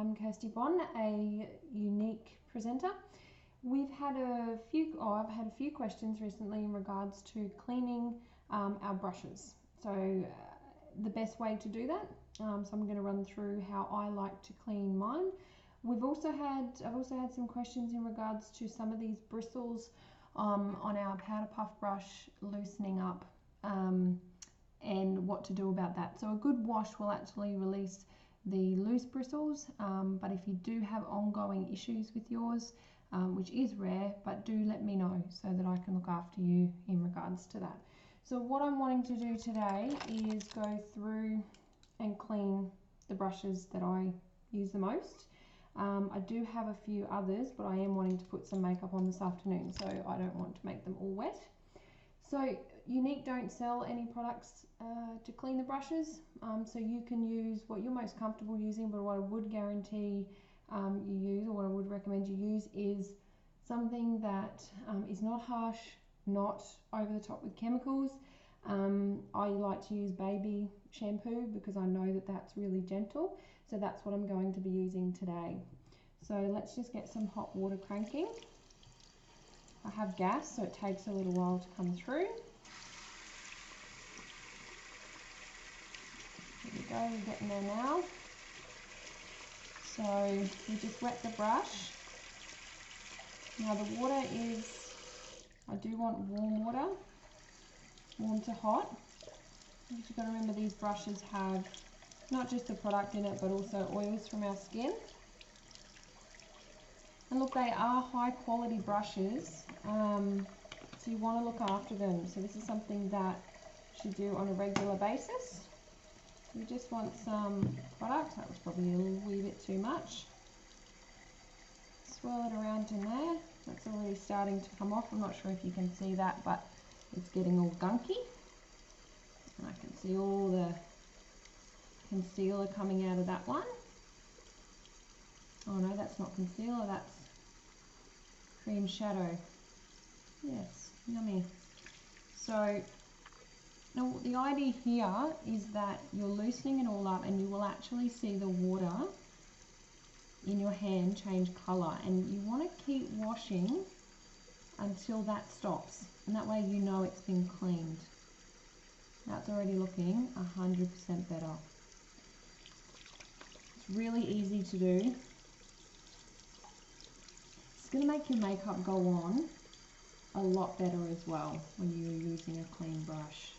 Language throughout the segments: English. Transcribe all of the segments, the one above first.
I'm Kirstys Beauty, a Younique presenter. We've had a few, I've had a few questions recently in regards to cleaning our brushes. So the best way to do that. So I'm going to run through how I like to clean mine. I've also had some questions in regards to some of these bristles on our powder puff brush loosening up and what to do about that. So a good wash will actually release the loose bristles, but if you do have ongoing issues with yours, which is rare, but do let me know so that I can look after you in regards to that. So what I'm wanting to do today is go through and clean the brushes that I use the most. I do have a few others, but I am wanting to put some makeup on this afternoon, so I don't want to make them all wet. So Younique don't sell any products to clean the brushes, so you can use what you're most comfortable using, but what I would guarantee you use, or what I would recommend you use, is something that is not harsh, not over the top with chemicals. I like to use baby shampoo because I know that that's really gentle, so that's what I'm going to be using today. So let's just get some hot water cranking. I have gas, so it takes a little while to come through. Here we go, we're getting there now. So we just wet the brush. Now the water is, I do want warm water, warm to hot. You've got to remember these brushes have not just the product in it, but also oils from our skin. And look, they are high quality brushes, so you want to look after them. So this is something that you should do on a regular basis. You just want some product. That was probably a wee bit too much. Swirl it around in there. That's already starting to come off. I'm not sure if you can see that, but it's getting all gunky. And I can see all the concealer coming out of that one. Oh no, that's not concealer, that's cream shadow. Yes, yummy. So now the idea here is that you're loosening it all up and you will actually see the water in your hand change colour, and you want to keep washing until that stops, and that way you know it's been cleaned. That's already looking 100% better. It's really easy to do. It's going to make your makeup go on a lot better as well when you're using a clean brush.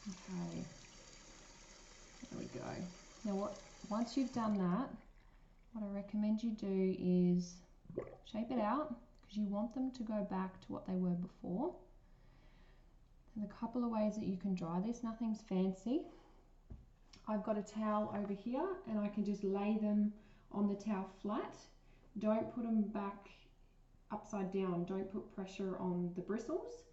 Okay, there we go. Now once you've done that, what I recommend you do is shape it out, because you want them to go back to what they were before. There's a couple of ways that you can dry this, nothing's fancy. I've got a towel over here and I can just lay them on the towel flat. Don't put them back upside down, don't put pressure on the bristles.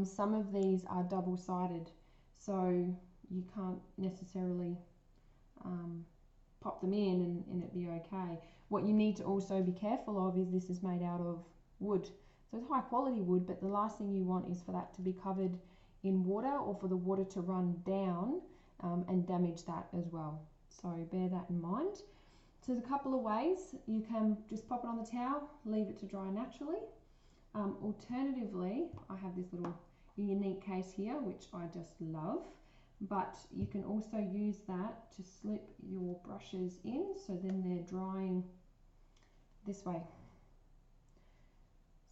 Some of these are double-sided, so you can't necessarily pop them in and it be okay. What you need to also be careful of is this is made out of wood. So it's high quality wood, but the last thing you want is for that to be covered in water, or for the water to run down and damage that as well. So bear that in mind. So there's a couple of ways. You can just pop it on the towel, leave it to dry naturally. Alternatively, I have this little Younique case here, which I just love, but you can also use that to slip your brushes in, so then they're drying this way.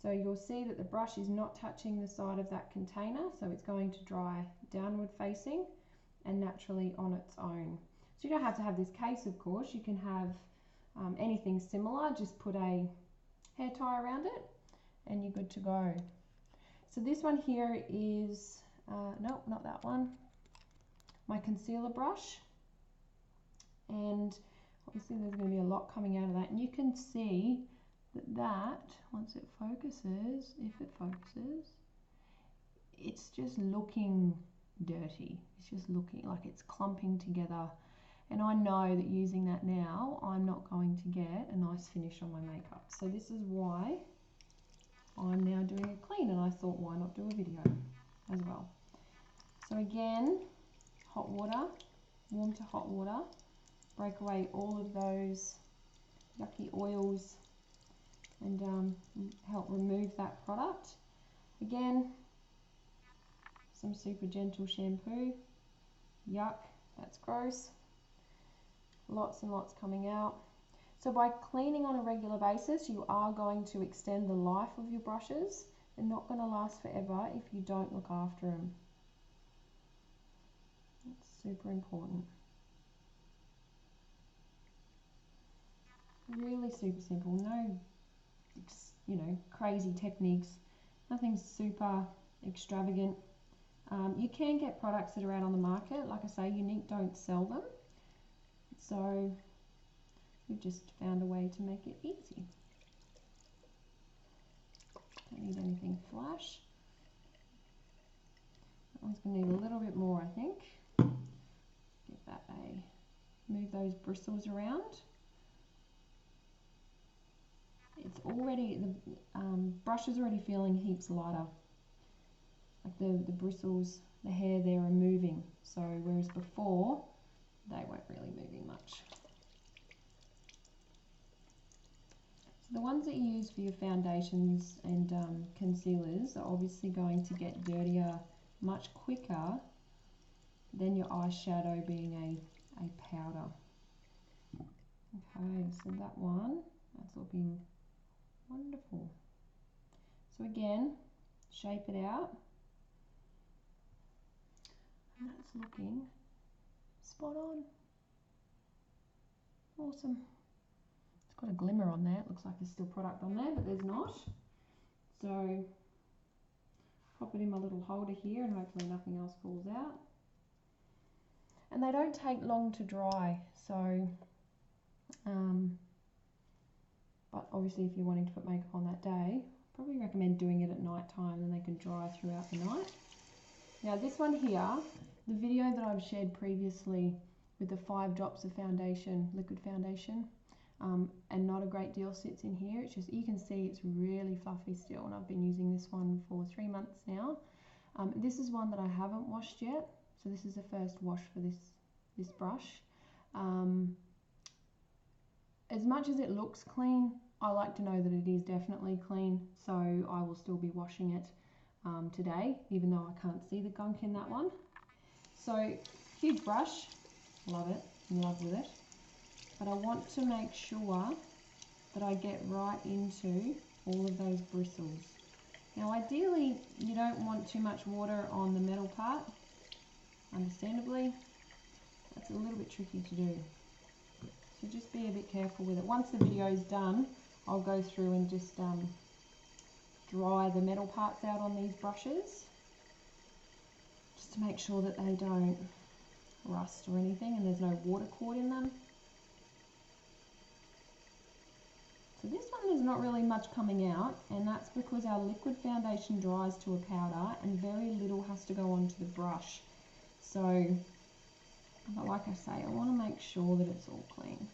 So you'll see that the brush is not touching the side of that container, so it's going to dry downward facing and naturally on its own. So you don't have to have this case, of course. You can have anything similar. Just put a hair tie around it and you're good to go. So this one here is, no, not that one, my concealer brush. And obviously there's going to be a lot coming out of that. And you can see that once it focuses, if it focuses, it's just looking dirty. It's just looking like it's clumping together. And I know that using that now, I'm not going to get a nice finish on my makeup. So this is why I'm now doing a clean, and I thought, why not do a video as well? So again, hot water, warm to hot water. break away all of those yucky oils and help remove that product. Again, some super gentle shampoo. Yuck, that's gross. Lots and lots coming out. So by cleaning on a regular basis, you are going to extend the life of your brushes. They're not going to last forever if you don't look after them. That's super important. Really super simple. No, you know, crazy techniques. Nothing super extravagant. You can get products that are out on the market. Like I say, Younique don't sell them. So we've just found a way to make it easy. Don't need anything flash. That one's going to need a little bit more, I think. Give that a move those bristles around. It's already, the brush is already feeling heaps lighter. Like the bristles, the hair there are moving. So whereas before, they weren't really moving much. So the ones that you use for your foundations and concealers are obviously going to get dirtier much quicker than your eyeshadow being a powder. Okay, so that one, that's looking wonderful. So again, shape it out. And that's looking spot on. Awesome. It's got a glimmer on there. It looks like there's still product on there, but there's not. So pop it in my little holder here and hopefully nothing else falls out. And they don't take long to dry, so but obviously if you're wanting to put makeup on that day, probably recommend doing it at night time, then they can dry throughout the night. Now this one here, the video that I've shared previously with the 5 drops of foundation, liquid foundation, and not a great deal sits in here. It's just, you can see it's really fluffy still, and I've been using this one for 3 months now. This is one that I haven't washed yet, so this is the first wash for this brush. As much as it looks clean, I like to know that it is definitely clean, so I will still be washing it today, even though I can't see the gunk in that one. So, huge brush, love it, in love with it. But I want to make sure that I get right into all of those bristles. Now ideally, you don't want too much water on the metal part, understandably. That's a little bit tricky to do. So just be a bit careful with it. Once the video is done, I'll go through and just dry the metal parts out on these brushes, just to make sure that they don't rust or anything and there's no water caught in them. So this one there's not really much coming out, and that's because our liquid foundation dries to a powder and very little has to go onto the brush. So, but like I say, I want to make sure that it's all clean.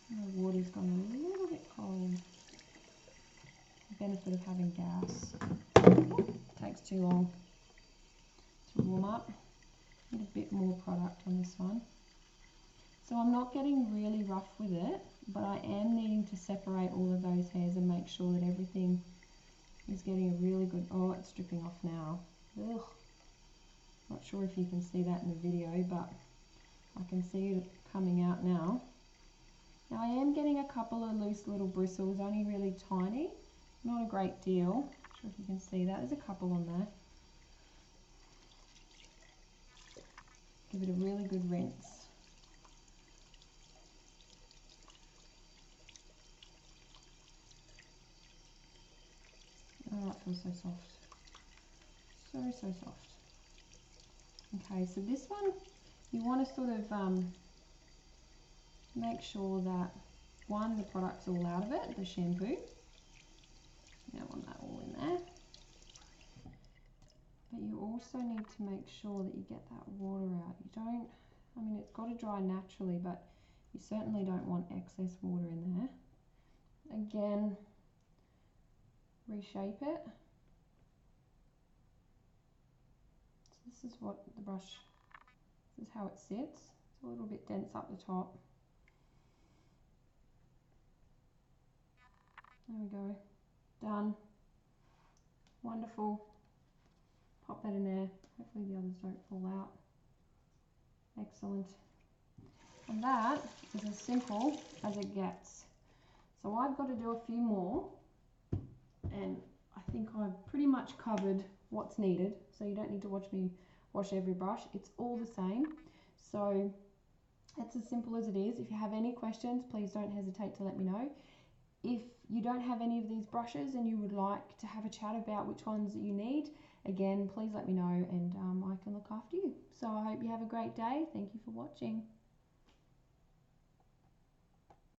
The water's gone a little bit cold. The benefit of having gas. It takes too long to warm up. Need a bit more product on this one. So I'm not getting really rough with it, but I am needing to separate all of those hairs and make sure that everything is getting a really good, oh, it's dripping off now. Ugh. Not sure if you can see that in the video, but I can see it coming out now. Now I am getting a couple of loose little bristles, only really tiny, not a great deal. Not sure if you can see that, there's a couple on there. Give it a really good rinse. Oh, it feels so soft. So soft. Okay, so this one, you want to sort of make sure that, one, the product's all out of it, the shampoo. You don't want that all in there. But you also need to make sure that you get that water out. You don't, I mean, it's got to dry naturally, but you certainly don't want excess water in there. Again, reshape it. So this is what the brush This is how it sits. It's a little bit dense up the top. There we go. Done. Wonderful. Pop that in there. Hopefully the others don't fall out. Excellent. And that is as simple as it gets. So I've got to do a few more, and I think I've pretty much covered what's needed. So you don't need to watch me wash every brush. It's all the same. So it's as simple as it is. If you have any questions, please don't hesitate to let me know. If you don't have any of these brushes and you would like to have a chat about which ones that you need, again, please let me know, and I can look after you. So I hope you have a great day. Thank you for watching.